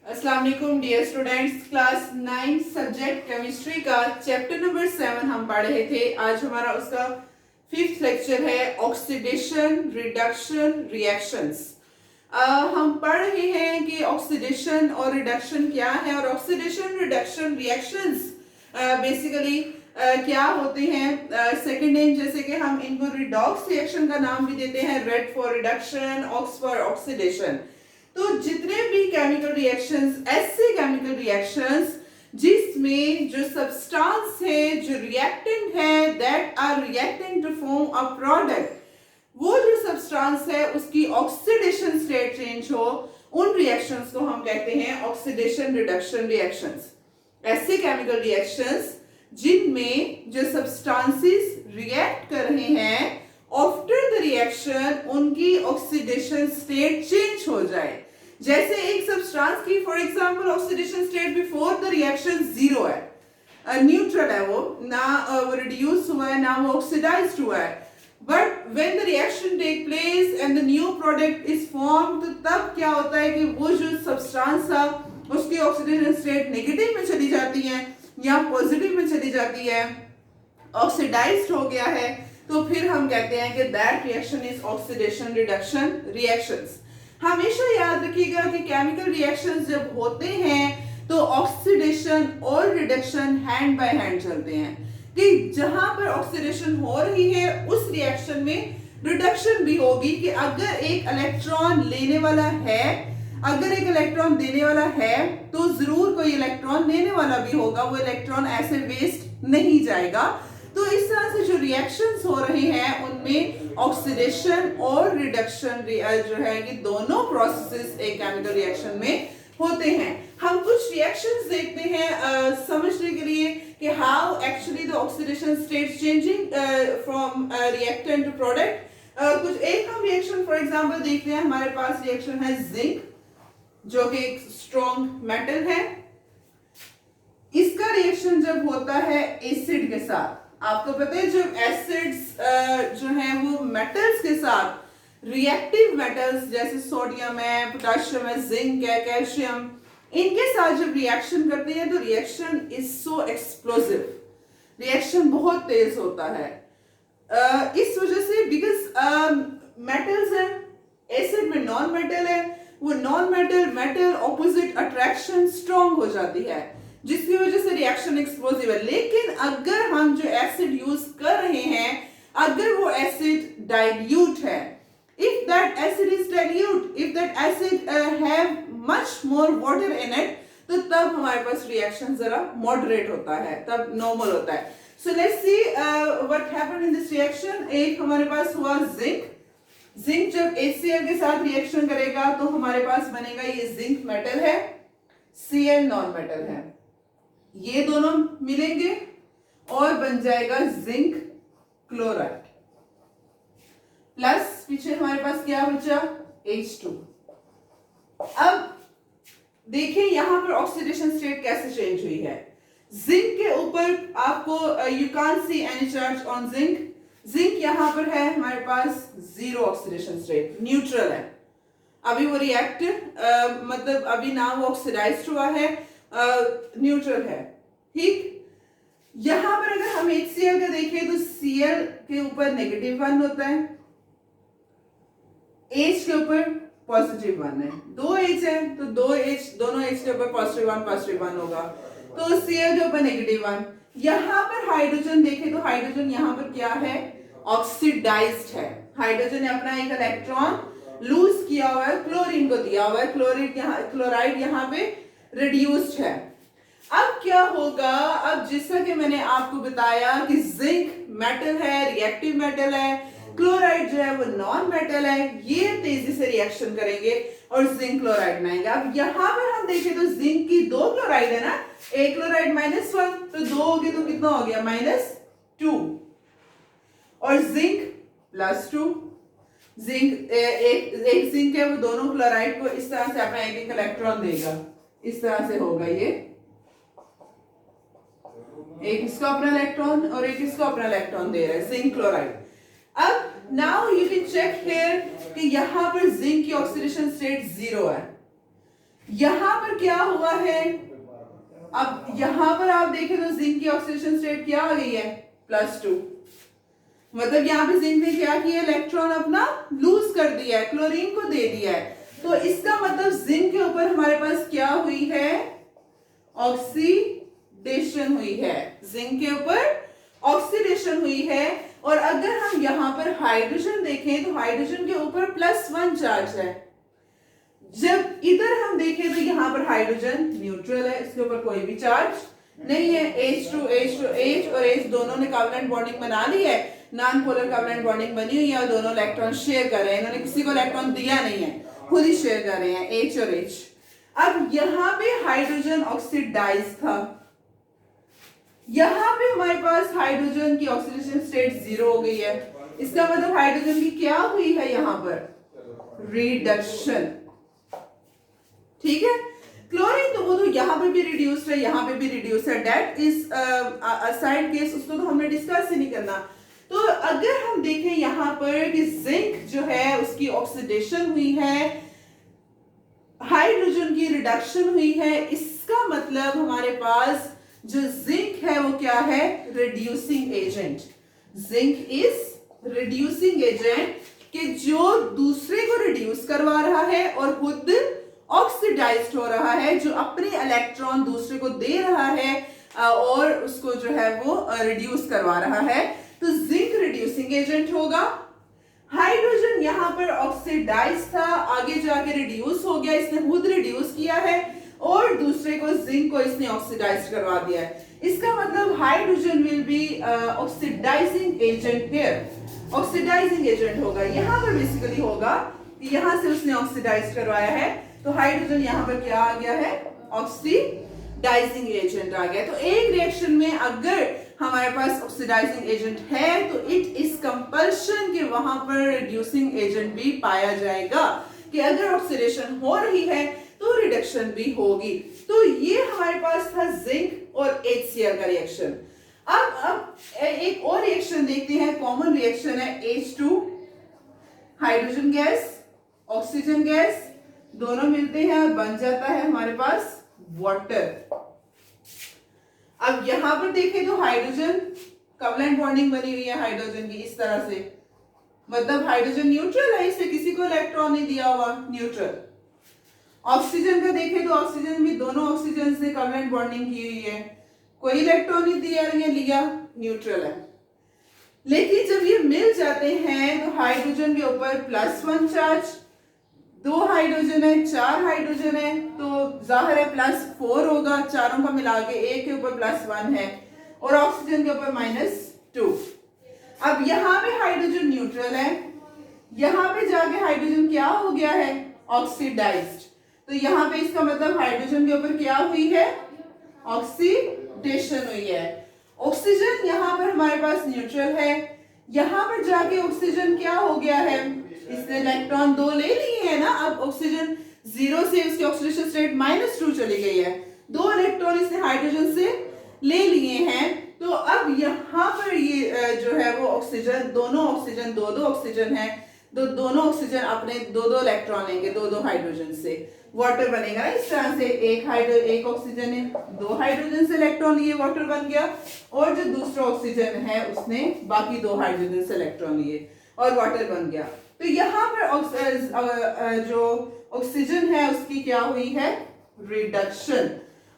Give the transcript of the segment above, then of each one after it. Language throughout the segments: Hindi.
अस्सलाम वालेकुम dear students, class 9 subject chemistry का चैप्टर नंबर 7 हम पढ़ रहे थे। आज हमारा उसका 5th लेक्चर है ऑक्सीडेशन रिडक्शन रिएक्शंस। हम पढ़ रहे हैं कि ऑक्सीडेशन और रिडक्शन क्या है और ऑक्सीडेशन रिडक्शन रिएक्शंस बेसिकली क्या होते हैं। सेकंड नेम जैसे कि हम इनको रिडॉक्स रिएक्शन का नाम भी देते हैं, red for reduction, ox for oxidation. तो जितने भी केमिकल रिएक्शंस, ऐसे केमिकल रिएक्शंस जिसमें जो सब्सटेंस है, जो रिएक्टेंट है, that are reacting to form a product, वो जो सब्सटेंस है उसकी ऑक्सीडेशन स्टेट चेंज हो, उन रिएक्शंस को हम कहते हैं ऑक्सीडेशन रिडक्शन रिएक्शंस। ऐसे केमिकल रिएक्शंस जिनमें जो सब्सटेंसेस रिएक्ट कर रहे हैं, आफ्टर द रिएक्शन उनकी ऑक्सीडेशन स्टेट चेंज हो जाए। जैसे एक सब्सटेंस की for example oxidation state before the reaction zero है, न्यूट्रल है, वो ना वो रिड्यूस हुआ है ना वो ऑक्सीडाइज्ड हुआ है। But when the reaction take place and the new product is form, तो तब क्या होता है कि वो जो सब्सटेंस था उसकी ऑक्सीडेशन स्टेट नेगेटिव में चली जाती है या पॉजिटिव में चली जाती है, ऑक्सीडाइज्ड हो गया है। तो फिर हम कहते हैं कि that reaction is oxidation reduction reactions. हमेशा याद रखिएगा कि केमिकल रिएक्शंस जब होते हैं तो ऑक्सीडेशन और रिडक्शन हैंड बाय हैंड चलते हैं, कि जहां पर ऑक्सीडेशन हो रही है उस रिएक्शन में रिडक्शन भी होगी, कि अगर एक इलेक्ट्रॉन लेने वाला है, अगर एक इलेक्ट्रॉन देने वाला है तो जरूर कोई इलेक्ट्रॉन लेने वाला भी होगा, वो इलेक्ट्रॉन ऐसे वेस्ट नहीं जाएगा। तो इस तरह से जो रिएक्शंस हो रहे हैं उनमें ऑक्सीडेशन और रिडक्शन जो है ये दोनों प्रोसेसेस एक केमिकल रिएक्शन में होते हैं। हम कुछ रिएक्शंस देखते हैं समझने के लिए कि how actually the oxidation state changing from reactant to product. कुछ एक हम रिएक्शन फॉर एग्जांपल देखते हैं। हमारे पास रिएक्शन है जिंक, जो कि एक स्ट्रॉन्ग मेटल है। इसका रिएक्शन जब होता है एसिड के साथ, आपको पता है जब एसिड्स जो हैं वो मेटल्स के साथ, रिएक्टिव मेटल्स जैसे सोडियम है, पोटेशियम है, जिंक है, कैल्शियम, इनके साथ जब रिएक्शन करते हैं तो reaction is so explosive, reaction बहुत तेज होता है। इस वजह से बिकॉज मेटल्स है, एसिड में नॉन मेटल है, वो non metal metal opposite attraction strong हो जाती है, जिसकी वजह से रिएक्शन एक्सप्लोसिव है। लेकिन अगर हम जो एसिड यूज कर रहे हैं, अगर वो एसिड डाइल्यूट है, if that acid is dilute, if that acid have much more water in it, तो तब हमारे पास रिएक्शन जरा मॉडरेट होता है, तब नॉर्मल होता है। So let's see what happened in this reaction। एक हमारे पास हुआ जिंक। जिंक जब HCl के साथ रिएक्शन करेगा तो हमारे पास बनेगा, ये जिंक मेटल है, Cl नॉन मेटल है, ये दोनों मिलेंगे और बन जाएगा जिंक क्लोराइड, प्लस पीछे हमारे पास क्या बचा, H2। अब देखिए यहां पर ऑक्सीडेशन स्टेट कैसे चेंज हुई है। जिंक के ऊपर आपको you can't see any charge on zinc. Zinc यहां पर है हमारे पास जीरो ऑक्सीडेशन स्टेट, न्यूट्रल है। अभी वो रिएक्ट मतलब अभी ना वो ऑक्सीडाइज्ड हुआ है, न्यूट्रल है, ठीक। यहां पर अगर हम HCl का देखें तो Cl के ऊपर नेगेटिव 1 होता है, H के ऊपर पॉजिटिव 1 है, 2 H है तो 2 H, दोनों H के ऊपर पॉजिटिव 1 होगा, तो Cl के ऊपर नेगेटिव 1। यहां पर हाइड्रोजन देखें तो हाइड्रोजन यहां पर क्या है, ऑक्सीडाइज्ड है। हाइड्रोजन ने अपना एक इलेक्ट्रॉन लूज किया हुआ है, क्लोरीन को दिया हुआ है, क्लोराइड यहाँ पे रिड्यूस्ड है। अब क्या होगा, अब जैसा कि मैंने आपको बताया कि जिंक मेटल है, रिएक्टिव मेटल है, क्लोराइड जो है वो नॉन मेटल है, ये तेजी से रिएक्शन करेंगे और जिंक क्लोराइड बनाएंगे। अब यहाँ पर हम देखें तो जिंक की 2 क्लोराइड है ना, एक क्लोराइड -1, तो 2 हो गए तो कितना हो गया, -2, और जिंक +2। जिंक एक जिंक है वो दोनों क्लोराइड को इस तरह से अपना एक इलेक्ट्रॉन देगा, इस तरह से होगा, ये एक इसको अपना इलेक्ट्रॉन और एक इसको अपना इलेक्ट्रॉन दे रहा है, जिंक क्लोराइड। अब now you can check here कि यहां पर जिंक की ऑक्सीडेशन स्टेट 0 है, यहां पर क्या हुआ है, अब यहां पर आप देखें तो जिंक की ऑक्सीडेशन स्टेट क्या आ गई है, +2। मतलब यहाँ पे जिंक ने क्या किया, इलेक्ट्रॉन अपना लूज कर दिया है, क्लोरीन को दे दिया है। तो इसका मतलब जिंक के ऊपर हमारे पास क्या हुई है, ऑक्सीडेशन हुई है, जिंक के ऊपर ऑक्सीडेशन हुई है। और अगर हम यहाँ पर हाइड्रोजन देखें तो हाइड्रोजन के ऊपर +1 चार्ज है। जब इधर हम देखें तो यहाँ पर हाइड्रोजन न्यूट्रल है, इसके ऊपर कोई भी चार्ज नहीं है। H2 H और H दोनों ने कोवलेंट बॉन्डिंग बना ली है, नॉन पोलर कोवलेंट बॉन्डिंग बनी हुई है और दोनों इलेक्ट्रॉन शेयर कर रहे हैं। इन्होंने किसी को इलेक्ट्रॉन दिया नहीं है, खुद ही शेयर कर रहे हैं, H और H। अब यहाँ पे हाइड्रोजन ऑक्सीडाइज था, यहाँ पे हमारे पास हाइड्रोजन की ऑक्सीडेशन स्टेट 0 हो गई है। इसका मतलब हाइड्रोजन की क्या हुई है, यहाँ पर रिडक्शन। ठीक है, क्लोरीन तो वो तो यहाँ पे भी रिड्यूस्ड है, यहाँ पे भी रिड्यूस्ड है, दैट इज असाइड केस, उसको तो हमने डिस्कस ही नहीं करना। तो अगर हम देखें यहाँ पर कि जिंक जो है उसकी ऑक्सीडेशन हुई है, हाइड्रोजन की रिडक्शन हुई है, इसका मतलब हमारे पास जो जिंक है वो क्या है, reducing agent. Zinc is reducing agent कि जो दूसरे को रिड्यूस करवा रहा है और खुद ऑक्सीडाइज्ड हो रहा है, जो अपने इलेक्ट्रॉन दूसरे को दे रहा है और उसको जो है वो रिड्यूस करवा रहा है। तो जिंक रिड्यूसिंग एजेंट होगा। हाइड्रोजन यहाँ पर ऑक्सीडाइज था, आगे जाके रिड्यूस हो गया, इसने खुद रिड्यूस किया है और दूसरे को जिंक को इसने ऑक्सीडाइज करवा दिया है। इसका मतलब hydrogen will be oxidising agent here, oxidising agent होगा। यहाँ पर बेसिकली होगा कि यहाँ से उसने ऑक्सीडाइज करवाया है, तो हाइड्रोजन यहाँ पर क्या आ गया है, ऑक्सीडाइजिंग एजेंट आ गया। तो एक रिएक्शन में अगर हमारे पास ऑक्सीडाइजिंग एजेंट है तो इट इज कंपल्शन कि वहां पर रिड्यूसिंग एजेंट भी पाया जाएगा, कि अगर ऑक्सीडेशन हो रही है तो रिडक्शन भी होगी। तो ये हमारे पास था जिंक और HCl का रिएक्शन। अब एक और रिएक्शन देखते हैं, कॉमन रिएक्शन है H2, hydrogen gas, oxygen gas, दोनों मिलते हैं और बन जाता है हमारे पास वाटर। अब यहां पर देखें तो हाइड्रोजन कोवलेंट बॉन्डिंग बनी हुई है हाइड्रोजन की इस तरह से, मतलब हाइड्रोजन न्यूट्रल है, इसे किसी को इलेक्ट्रॉन नहीं दिया हुआ, न्यूट्रल। ऑक्सीजन का देखें तो ऑक्सीजन भी दोनों ऑक्सीजन से कोवलेंट बॉन्डिंग की हुई है, कोई इलेक्ट्रॉन नहीं लिया, न्यूट्रल है। लेकिन जब ये मिल जाते हैं तो हाइड्रोजन के ऊपर +1 चार्ज, 2 हाइड्रोजन है, 4 हाइड्रोजन है, तो जाहिर है +4 होगा, चारों का मिला के एक के ऊपर +1 है और ऑक्सीजन के ऊपर -2। अब यहाँ पे हाइड्रोजन न्यूट्रल है, यहाँ पे जाके हाइड्रोजन क्या हो गया है, ऑक्सीडाइज्ड। तो यहाँ पे इसका मतलब हाइड्रोजन के ऊपर क्या हुई है, ऑक्सीडेशन हुई है। ऑक्सीजन यहाँ पर हमारे पास न्यूट्रल है, यहाँ पर जाके ऑक्सीजन क्या हो गया है, इसने इलेक्ट्रॉन 2 ले लिए है ना। अब ऑक्सीजन 0 से उसकी ऑक्सीडेशन स्टेट -2 चली गई है, 2 इलेक्ट्रॉन इसने हाइड्रोजन से ले लिए हैं। तो अब यहाँ पर ये जो है वो ऑक्सीजन, दोनों ऑक्सीजन 2-2 ऑक्सीजन है, तो दोनों ऑक्सीजन अपने 2-2 इलेक्ट्रॉन लेंगे 2-2 हाइड्रोजन से, वाटर बनेगा इस तरह से। एक ऑक्सीजन ने 2 हाइड्रोजन से इलेक्ट्रॉन लिए, वाटर बन गया, और जो दूसरा ऑक्सीजन है उसने बाकी 2 हाइड्रोजन से इलेक्ट्रॉन लिए और वाटर बन गया। तो यहाँ पर जो ऑक्सीजन है उसकी क्या हुई है, रिडक्शन।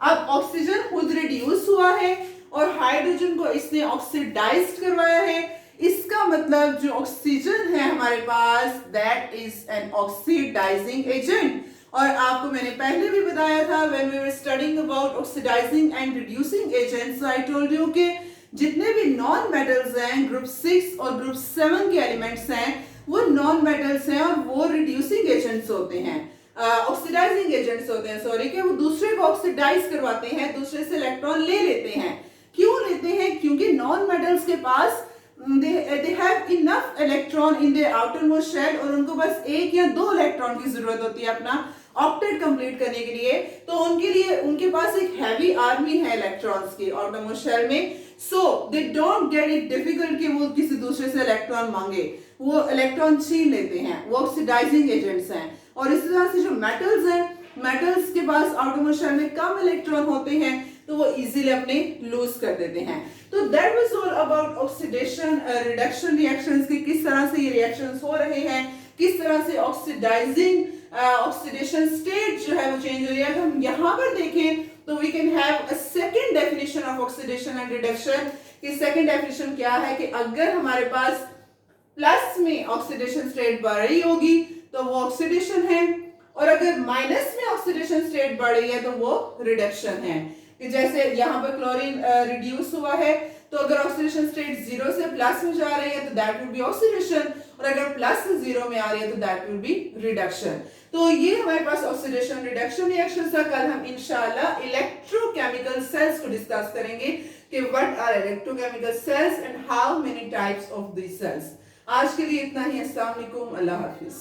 अब ऑक्सीजन खुद रिड्यूस हुआ है और हाइड्रोजन को इसने ऑक्सीडाइज्ड करवाया है। इसका मतलब जो ऑक्सीजन है हमारे पास, that is an oxidising agent. और आपको मैंने पहले भी बताया था, when we were studying about oxidising and reducing agents, I told you कि जितने भी नॉन मेटल्स हैं, ग्रुप 6 और ग्रुप 7 के एलिमेंट्स हैं, वो नॉन मेटल्स हैं और वो रिड्यूसिंग एजेंट्स होते हैं, ऑक्सीडाइजिंग एजेंट्स होते हैं, सॉरी, कि वो दूसरे को ऑक्सीडाइज करवाते हैं, दूसरे से इलेक्ट्रॉन ले लेते हैं। क्यों लेते हैं, क्योंकि नॉन मेटल्स के पास they have enough electron in their outermost shell और उनको बस 1 या 2 इलेक्ट्रॉन की जरूरत होती है अपना ऑक्टेट कंप्लीट करने के लिए। तो उनके लिए उनके पास एक हैवी आर्मी है इलेक्ट्रॉन्स की आउटरमोस्ट शेल में, so they don't get it difficult कि वो किसी दूसरे से इलेक्ट्रॉन मांगे, वो इलेक्ट्रॉन छीन लेते हैं, वो ऑक्सीडाइजिंग एजेंट्स हैं। और इस तरह से जो मेटल्स हैं मेटल्स के पास आउटरमोस्ट शेल में कम इलेक्ट्रॉन होते हैं तो वो इजीली अपने लूज कर देते हैं। तो that was all about oxidation reduction reactions की किस तरह से ये रिएक्शंस हो रहे हैं, किस तरह से ऑक्सीडेशन स्टेट जो है वो चेंज हो रही है। तो हम यहाँ पर देखें तो we can have a second definition of oxidation and reduction. कि सेकंड डेफिनेशन क्या है कि अगर हमारे पास प्लस में ऑक्सीडेशन स्टेट बढ़ रही होगी तो वो ऑक्सीडेशन है, और अगर माइनस में ऑक्सीडेशन स्टेट बढ़ रही है तो वो रिडक्शन है। कि जैसे यहाँ पर क्लोरीन रिड्यूस हुआ है तो अगर ऑक्सीडेशन स्टेट 0 से प्लस में जा रही है तो दैट विल बी ऑक्सीडेशन, और अगर प्लस से 0 में आ रही है तो दैट विल बी रिडक्शन। तो ये हमारे पास ऑक्सीडेशन रिडक्शन रिएक्शन था। कल हम इंशाल्लाह इलेक्ट्रोकेमिकल सेल्स को डिस्कस करेंगे कि what are electrochemical cells and how many types of these cells. आज के लिए इतना ही। अस्सलाम वालेकुम, अल्लाह हाफिज।